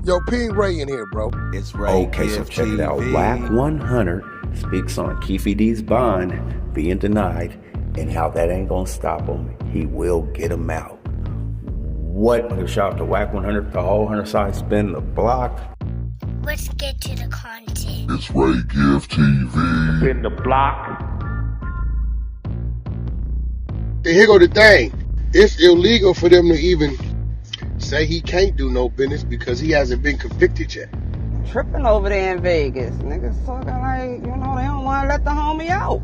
Yo, ping Ray in here, bro. It's Ray. Okay, so check it out. Wack 100 speaks on Keefe D's bond being denied and how that ain't gonna stop him. He will get him out. What? Shout out to Wack 100, the whole 100 side spin the block. Let's get to the content. It's Ray Give TV. Spin the block. Here go the thing. It's illegal for them to even say he can't do no business because he hasn't been convicted yet. Tripping over there in Vegas. Niggas talking like, they don't want to let the homie out.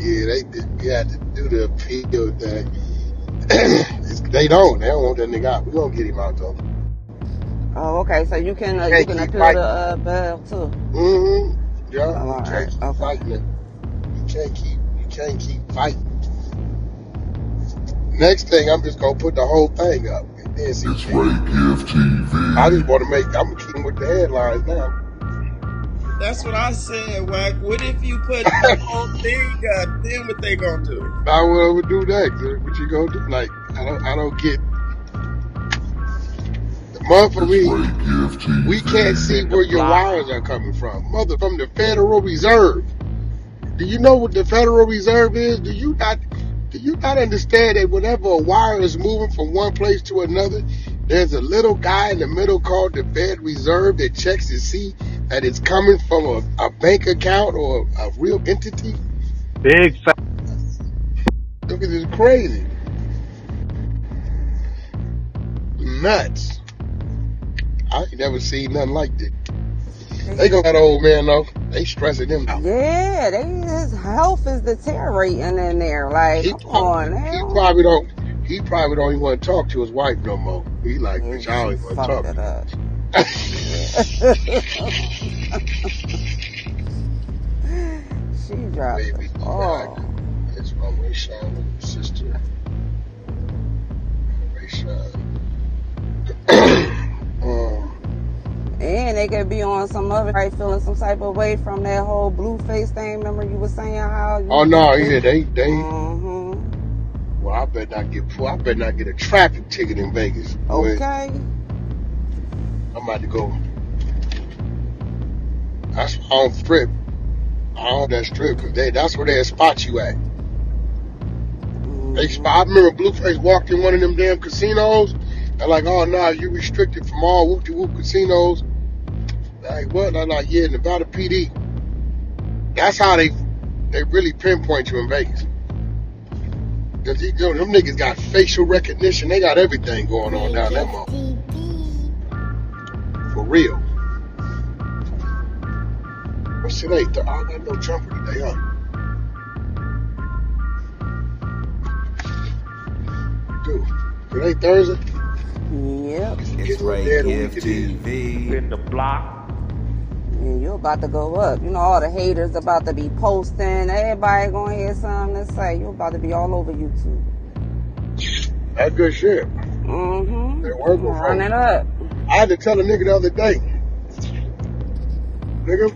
Yeah, they had to do the appeal thing. They don't want that nigga out. We gonna get him out though. Oh, okay. So you can appeal the bail too. Mm-hmm. Yeah. Oh, You can't keep fighting it. You can't keep fighting. Next thing, I'm just gonna put the whole thing up. And then see It's Ray Give TV. I just want to I'm gonna keep with the headlines now. That's what I said, Wack. What if you put the whole thing up? Then what they gonna do? I will do that. What you gonna do? Like, I don't get the month for me. We can't see where your wires are coming from. From the Federal Reserve. Do you know what the Federal Reserve is? Do you not understand that whenever a wire is moving from one place to another, there's a little guy in the middle called the Fed Reserve that checks to see that it's coming from a bank account or a real entity? Big fact. Look at this, crazy. Nuts. I ain't never seen nothing like this. They gonna that old man though. They stressing him out. Yeah, his health is deteriorating in there. Like, He probably don't even want to talk to his wife no more. He like, bitch, I don't even want to talk to her. She dropped Baby, it's my Rayshawn, sister. Rayshawn. And they could be on some other, right, feeling some type of way from that whole blue face thing. Remember you were saying how you... Oh no, yeah, they. Mm-hmm. Well, I better not get pulled. I better not get a traffic ticket in Vegas. Okay. I'm about to go. That's why I don't strip. I don't that strip because that's where they spot you at. I remember Blueface walked in one of them damn casinos. They're like, oh no, you restricted from all whoop-de-whoop casinos. Like what? I'm like, yeah, Nevada PD. That's how they really pinpoint you in Vegas. Cause them niggas got facial recognition. They got everything going on down that motherfucker. For real. What's today? I got no jumper today, huh? Dude, today Thursday? Yep. It's Ray Give TV. Spin the block. And you about to go up. All the haters about to be posting. Everybody gonna hear something to say. You about to be all over YouTube. That's good shit. Mm-hmm. They working for Run it up. I had to tell a nigga the other day. Nigga,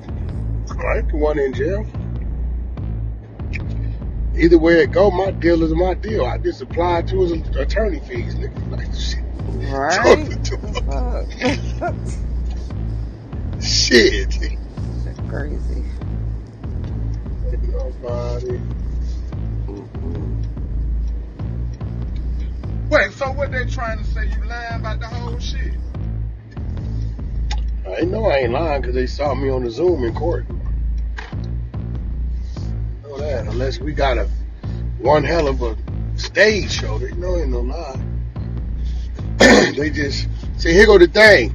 I ain't the one in jail. Either way it go, my deal is my deal. I just applied to his attorney fees, nigga. Like, shit. Right? Shit. That's crazy. Nobody. Wait, so what they trying to say? You lying about the whole shit? I know I ain't lying because they saw me on the Zoom in court. Know that, unless we got one hell of a stage show, they know ain't no lie. They just see, here go the thing.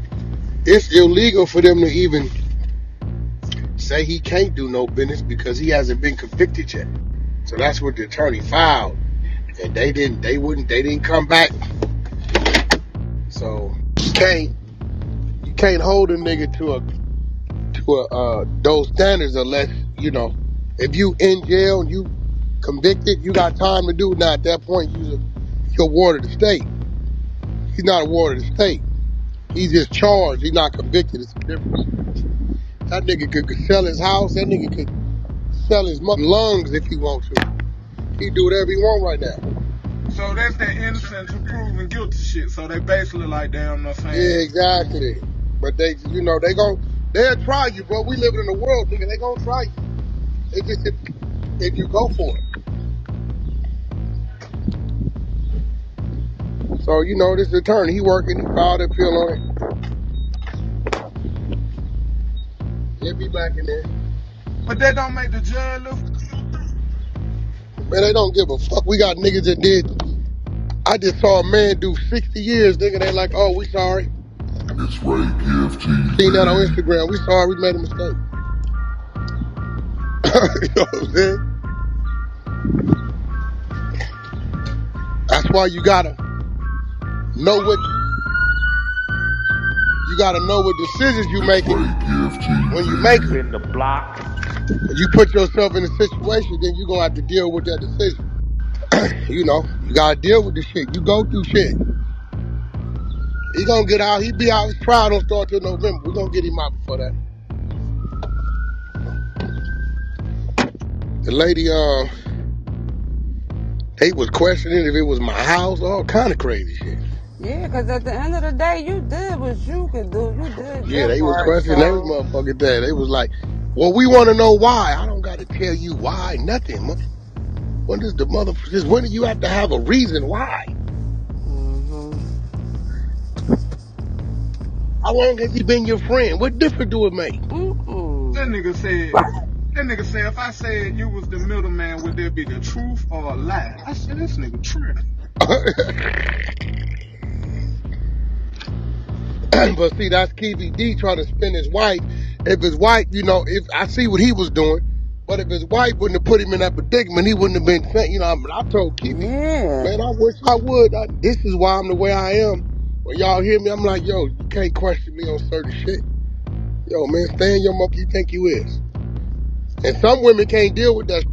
It's illegal for them to even say he can't do no business because he hasn't been convicted yet. So that's what the attorney filed, and they didn't come back. So you can't hold a nigga to those standards unless if you in jail and you convicted, you got time to do it. Now at that point you're a ward of the state. He's not a ward of the state. He's just charged. He's not convicted. It's a difference. That nigga could sell his house. That nigga could sell his lungs if he wants to. He do whatever he want right now. So that's that innocent to proven guilty shit. So they basically like, damn, no saying. Yeah, exactly. But they'll try you, bro. We living in a world, nigga. They gonna try you. It's just if you go for it. So, this attorney, he working, he filed an appeal on it. He'll be back in there. But that don't make the judge look. Man, they don't give a fuck. We got niggas that did. I just saw a man do 60 years, nigga. They like, oh, we sorry. It's Ray Gift TV. Seen that on Instagram. We sorry, we made a mistake. You know what I'm saying? That's why you gotta know what decisions you making when you make it. In the block. If you put yourself in a situation, then you're gonna have to deal with that decision. You gotta deal with the shit. You go through shit. He gonna get out. He be out. His trial don't start till November. We're gonna get him out before that. The lady, they was questioning if it was my house, all kind of crazy shit. Yeah, because at the end of the day, you did what you could do. You did your They was part, questioning every motherfucking day. They was like, well, we want to know why. I don't got to tell you why, nothing. When does the motherfucker, when do you have to have a reason why? How long has he been your friend? What difference do it make? That nigga said, if I said you was the middleman, would there be the truth or a lie? I said, this nigga tripping. But see, that's Kei D trying to spin his wife. If his wife, if I see what he was doing, but if his wife wouldn't have put him in that predicament, he wouldn't have been saying, I told Keefe, man, I wish I would. This is why I'm the way I am. When y'all hear me, I'm like, yo, you can't question me on certain shit. Yo, man, stay in your monkey you think you is. And some women can't deal with that.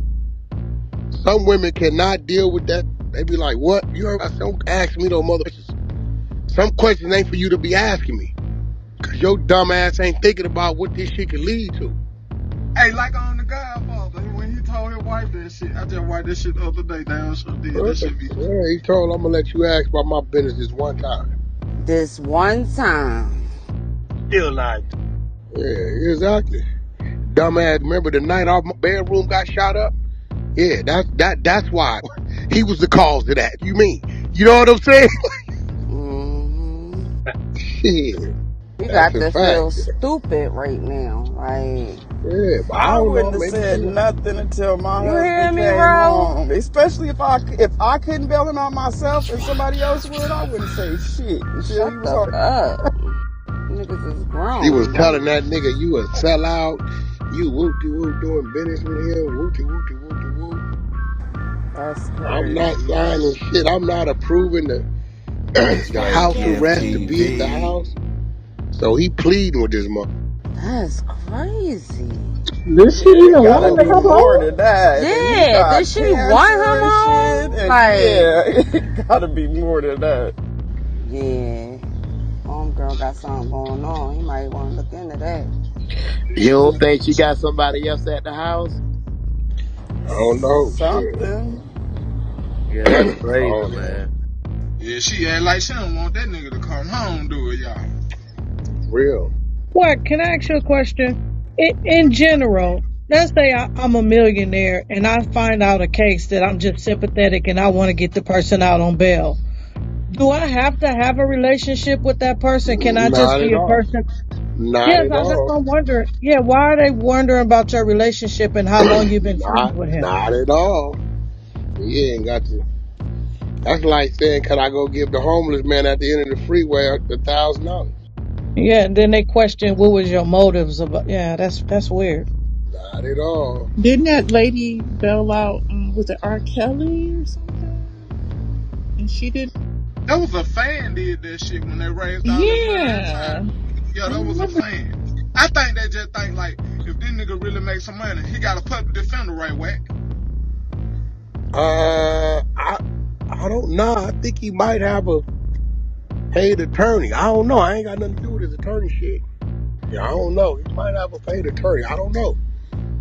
Some women cannot deal with that. They be like, what? You heard? I said, don't ask me no mother. Some questions ain't for you to be asking me. Cause your dumb ass ain't thinking about what this shit could lead to. Hey, like on The Godfather, when he told his wife that shit, I just watched this shit the other day. Damn sure did. That shit be. Yeah, he told her, I'm gonna let you ask about my business this one time. This one time. Still not. Yeah, exactly. Dumbass, remember the night our bedroom got shot up? Yeah, that's why. He was the cause of that. You mean? You know what I'm saying? Shit. You got to feel stupid right now. Like, yeah, but I wouldn't have said nothing until my husband came home. Especially if I couldn't bail him out myself and somebody else would, I wouldn't say shit until he was home. Up. Niggas is grown. He was telling that nigga, you a sellout. You whoop-de-whoop doing business with him. Whoop-de-whoop-de-whoop-de-whoop. That's crazy. I'm not signing shit. I'm not approving the house arrest to be at the house. So he pleading with this mother. That's crazy. Did she even want to come more than that? Yeah, did she want him home? Yeah, it gotta be more than that. Yeah. Homegirl got something going on. He might want to look into that. You don't think she got somebody else at the house? I don't know. Something. Shit. Yeah, that's crazy, man. Yeah, she act like she don't want that nigga to come home, do it, y'all. Real. What? Can I ask you a question? In general, let's say I'm a millionaire and I find out a case that I'm just sympathetic and I want to get the person out on bail. Do I have to have a relationship with that person? Can I just be a person? Not at all. That's what I'm wondering. Yeah, why are they wondering about your relationship and how long you've been friends with him? Not at all. You ain't got to. That's like saying, can I go give the homeless man at the end of the freeway $1,000? Yeah, and then they question what was your motives about. Yeah, that's weird. Not at all. Didn't that lady bail out? Was it R. Kelly or something? And she did. That was a fan did that shit when they raised all that money that time. Yeah, that was a fan. I think they just think like, if this nigga really makes some money, he got a public defender, right, Wack? I don't know. I think he might have a paid attorney. I don't know. I ain't got nothing to do with his attorney shit. Yeah, I don't know. He might have a paid attorney. I don't know.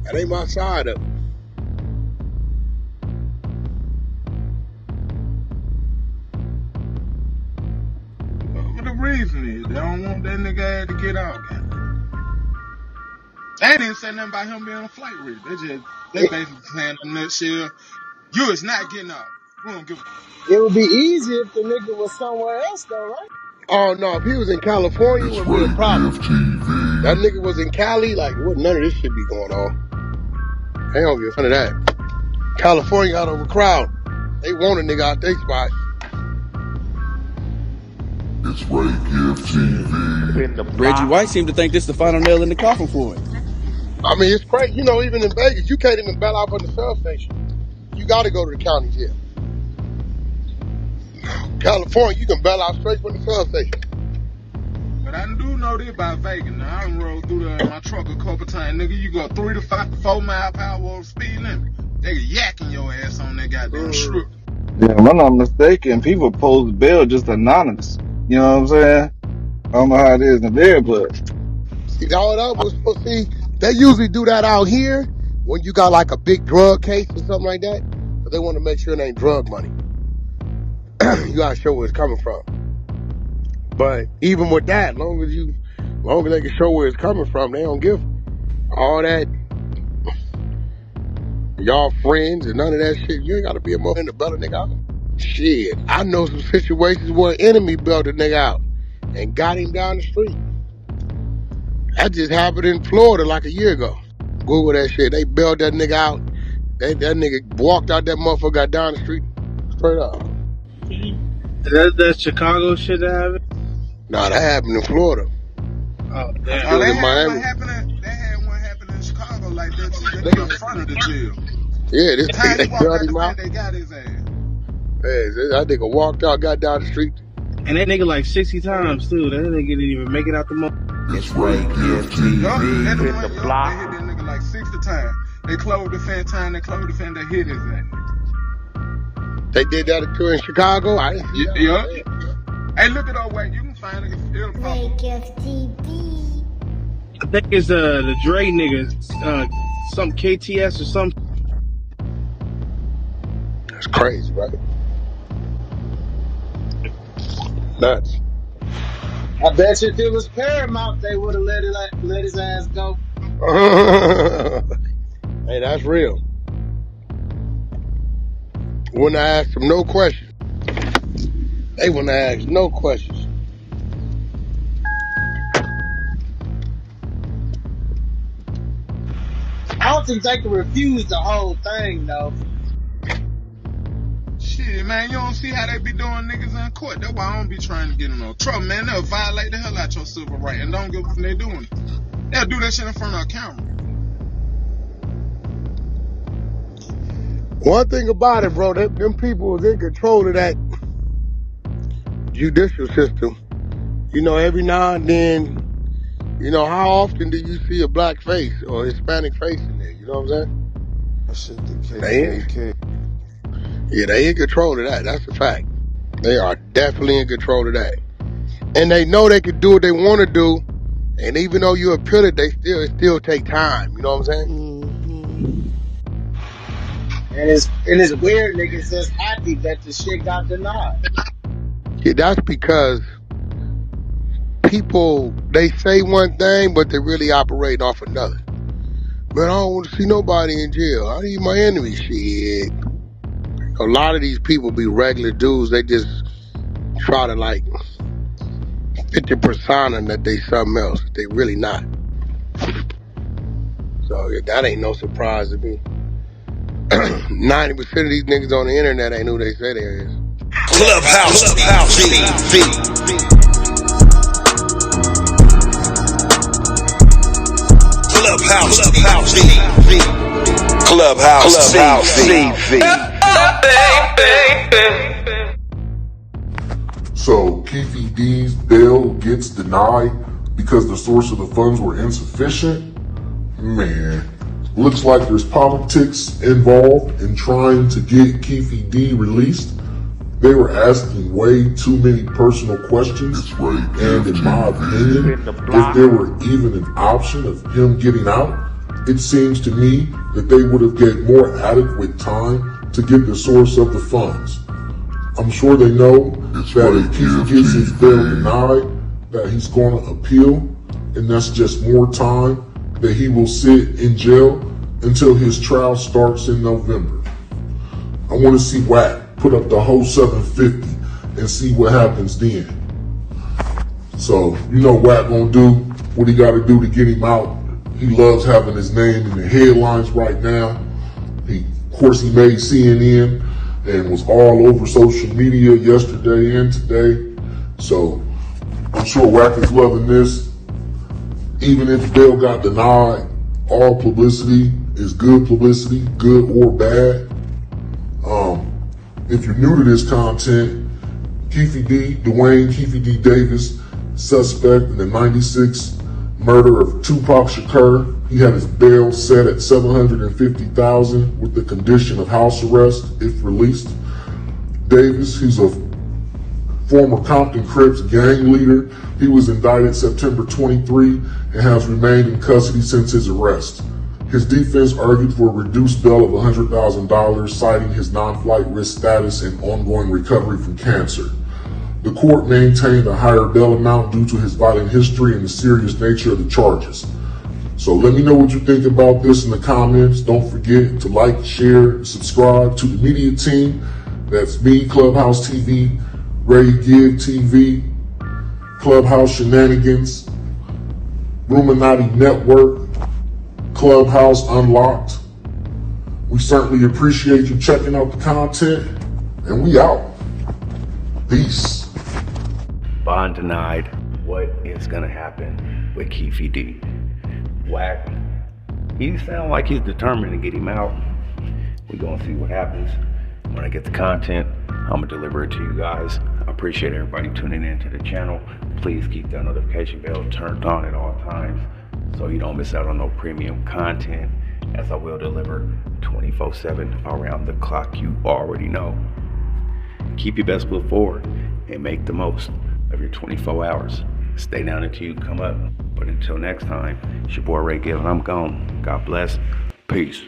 That ain't my side of it. But the reason is They don't want that nigga to get out, man. They didn't say nothing about him being on flight risk. They basically saying in that shit, you is not getting out. We don't give a It would be easy if the nigga was somewhere else, though, right? Oh no, if he was in California, it That's wouldn't be a right, problem. Keefe TV. That nigga was in Cali, like, what? None of this shit be going on. They don't give none of that. California got overcrowded. They want a nigga out their spot. It's right, Keefe TV. Reggie White seemed to think this the final nail in the coffin for him. I mean, it's crazy. You know, even in Vegas, you can't even bail out from the substation. You got to go to the county jail. California, you can bail out straight from the substation. But I do know this about Vegas. Now, I done rolled through there in my truck a couple times. Nigga, you go 3 to 4 mile per hour speed limit. They yakking your ass on that goddamn strip. Yeah, if I'm not mistaken, people post bail just anonymous. You know what I'm saying? I don't know how it is in there, but See, all that was supposed to see. They usually do that out here when you got like a big drug case or something like that. But they want to make sure it ain't drug money. You gotta show where it's coming from. But even with that, long as they can show where it's coming from, they don't give all that. Y'all friends and none of that shit. You ain't gotta be a motherfucker to bail a nigga out. Shit, I know some situations where an enemy bailed a nigga out and got him down the street. That just happened in Florida like a year ago. Google that shit. They bailed that nigga out. That nigga walked out that motherfucker, got down the street, straight up. That Chicago shit that happened? Nah, that happened in Florida. Oh, damn. Oh, in Miami. They had one happen in Chicago like that too. They got in front of the jail. Yeah, this Time nigga, they he walked bailed out him the out. they got his ass. Yeah, that nigga walked out, got down the street. And that nigga like 60 times too. That nigga didn't even make it out the mall. It's right, Keefe TV. They hit the that block. nigga like 60 times. They closed the fan time, they hit his ass. They did that too in Chicago? I didn't see that. Yeah. Hey, look at that Wack. You can find it. It'll pop up. Keefe TV. I think it's the Dre nigga, some KTS or something. That's crazy, right? Nuts. I bet you if it was Paramount, they would have let his ass go. Hey, that's real. Wouldn't I ask them no questions? They wouldn't ask no questions. I don't think they can refuse the whole thing, though. Shit, man, you don't see how they be doing niggas in court. That's why I don't be trying to get in no trouble, man. They'll violate the hell out your civil right and don't give a fuck they doing it. They'll do that shit in front of a camera. One thing about it, bro, them people was in control of that judicial system. You know, every now and then, you know, how often do you see a black face or Hispanic face in there? You know what I'm saying? That shit, the KKK. Yeah, they in control of that. That's a fact. They are definitely in control of that. And they know they can do what they want to do. And even though you appeal it, it still take time. You know what I'm saying? Mm-hmm. And it's weird, niggas just happy that the shit got denied. Yeah, that's because people, they say one thing, but they really operate off another. Man, I don't want to see nobody in jail. I need my enemy. Shit. A lot of these people be regular dudes. They just try to like fit the persona that they something else. They really not. So yeah, that ain't no surprise to me. 90% of these niggas on the internet ain't who they say they is. Clubhouse TV. Clubhouse TV. So Keefe D's bail gets denied because the source of the funds were insufficient? Man, looks like there's politics involved in trying to get Keefe D released. They were asking way too many personal questions, and in my opinion, if there were even an option of him getting out, it seems to me that they would have get more adequate time to get the source of the funds. I'm sure they know that if Keefe gets his bail denied, that he's going to appeal, and that's just more time that he will sit in jail until his trial starts in November. I want to see Wack put up the whole 750 and see what happens then. So, you know Wack gonna do what he gotta do to get him out. He loves having his name in the headlines right now. Of course, he made CNN and was all over social media yesterday and today. So, I'm sure Wack is loving this. Even if bail got denied, all publicity is good publicity, good or bad. If you're new to this content, Keefe D, Dwayne Keefe D Davis, suspect in the 96 murder of Tupac Shakur. He had his bail set at $750,000 with the condition of house arrest if released. Davis, who's a former Compton Crips gang leader, he was indicted September 23 and has remained in custody since his arrest. His defense argued for a reduced bail of $100,000, citing his non-flight risk status and ongoing recovery from cancer. The court maintained a higher bail amount due to his violent history and the serious nature of the charges. So let me know what you think about this in the comments. Don't forget to like, share, and subscribe to the media team. That's me, Clubhouse TV, Ray Give TV, Clubhouse Shenanigans, Ruminati Network, Clubhouse Unlocked. We certainly appreciate you checking out the content, and we out. Peace. Bond denied. What is gonna happen with Keefe D? Wack, he sounds like he's determined to get him out. We're gonna see what happens. When I get the content, I'm gonna deliver it to you guys. I appreciate everybody tuning in to the channel. Please keep that notification bell turned on at all times so you don't miss out on no premium content, as I will deliver 24/7 around the clock. You already know. Keep your best foot forward and make the most of your 24 hours. Stay down until you come up. But until next time, it's your boy Ray Gill and I'm gone. God bless. Peace.